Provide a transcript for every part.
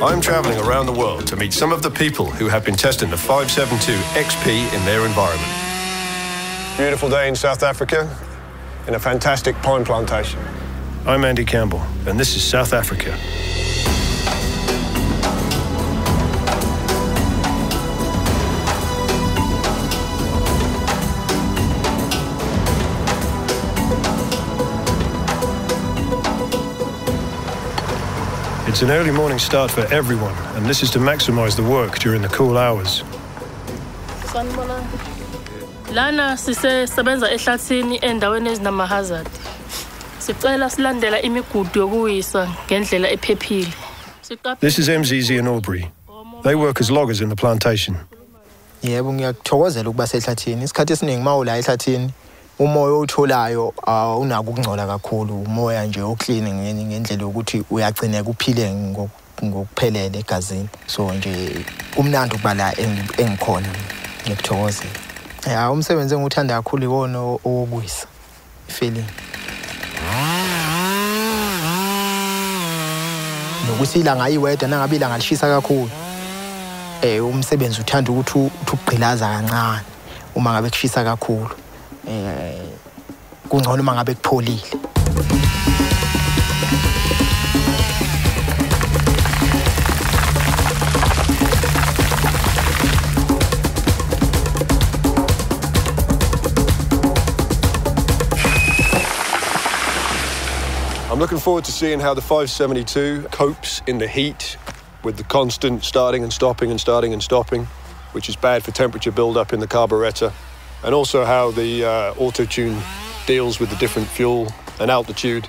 I'm travelling around the world to meet some of the people who have been testing the 572 XP in their environment. Beautiful day in South Africa, in a fantastic pine plantation. I'm Andy Campbell, and this is South Africa. It's an early morning start for everyone, and this is to maximize the work during the cool hours. Lana sisebenza ehlathini endaweni ezinamahazard. Sicela silandela imigudu yokuyisa ngendlela ephephile. This is MZZ and Aubrey. They work as loggers in the plantation. Yebo, ngiyakuthokozela ukuba sehlathini. Isikhathi esiningi mawula ehlathini, umoya otholayo unako ukungcola kakhulu, umoya nje oclean ngendlela ukuthi uyagcina kuphile ngokuphelele egazini. So nje kumnandi ukuba la engikhona, ngiyakuthokozela. Umsebenzi engiwuthanda kakhulu iwona owokuyisa, feeling. Nokuthi ilanga iweda nangabe ilanga lishisa kakhulu. Umsebenzi uthanda ukuthi ugqilaza kancane uma ngabe kushisa kakhulu. Kungcono uma ngabe kupholile. I'm looking forward to seeing how the 572 copes in the heat with the constant starting and stopping and starting and stopping, which is bad for temperature build-up in the carburetor, and also how the AutoTune deals with the different fuel and altitude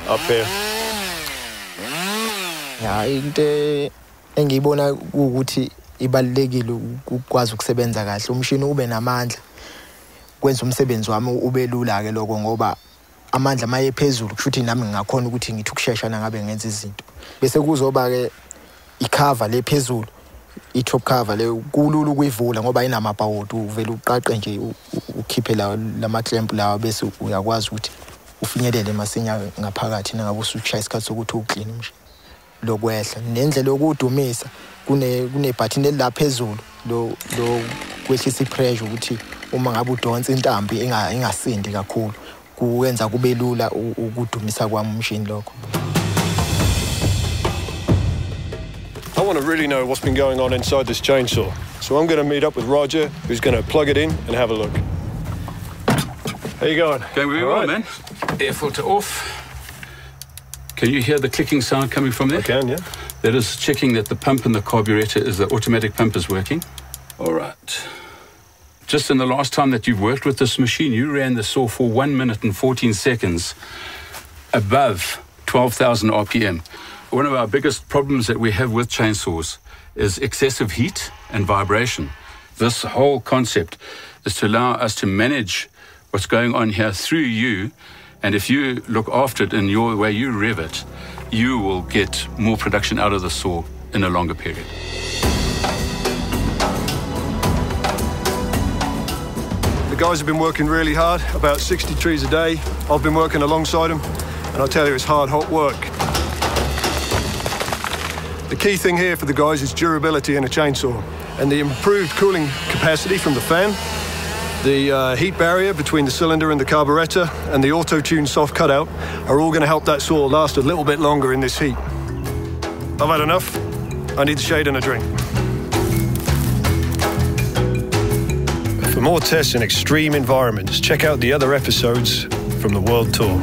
up here. Into engiyibona ukuthi ibalekile ukwazi ukusebenza kahle umshini ube namandla kwenza umsebenzi wami ube lula ke lokho ngoba amandla maye phezulu kushuthi nami ngingakhona ukuthi ngithi ukusheshsha nangabe ngenza izinto bese kuzoba ke icover le phezulu i-top cover le kulula ukuyivula ngoba inamabhawodi uvela uqaqe nje ukhiphe lama clamp lawa bese uyakwazi ukuthi ufinyelele masinya ngaphakathi nangabe usushaya isikhathi sokuthi uclean nje lokwehla nendlela yokudumisa kune button la phezulu lo kwehlisa ipressure ukuthi uma ngabe udonsa intambi ingasindi kakhulu kuwenza kube lula ukudumisa kwami umshini lokho. I want to really know what's been going on inside this chainsaw. So I'm going to meet up with Roger, who's going to plug it in and have a look. How you going? Going really well, man. Air filter off. Can you hear the clicking sound coming from there? I can, yeah. That is checking that the pump in the carburetor the automatic pump is working. All right. Just in the last time that you've worked with this machine, you ran the saw for 1 minute and 14 seconds above 12,000 RPM. One of our biggest problems that we have with chainsaws is excessive heat and vibration. This whole concept is to allow us to manage what's going on here through you, and if you look after it in your way you rev it, you will get more production out of the saw in a longer period. The guys have been working really hard, about 60 trees a day. I've been working alongside them, and I tell you, it's hard, hot work. The key thing here for the guys is durability in a chainsaw, and the improved cooling capacity from the fan, the heat barrier between the cylinder and the carburetor, and the AutoTune soft cutout are all going to help that saw last a little bit longer in this heat. I've had enough. I need the shade and a drink. For more tests in extreme environments, check out the other episodes from the World Tour.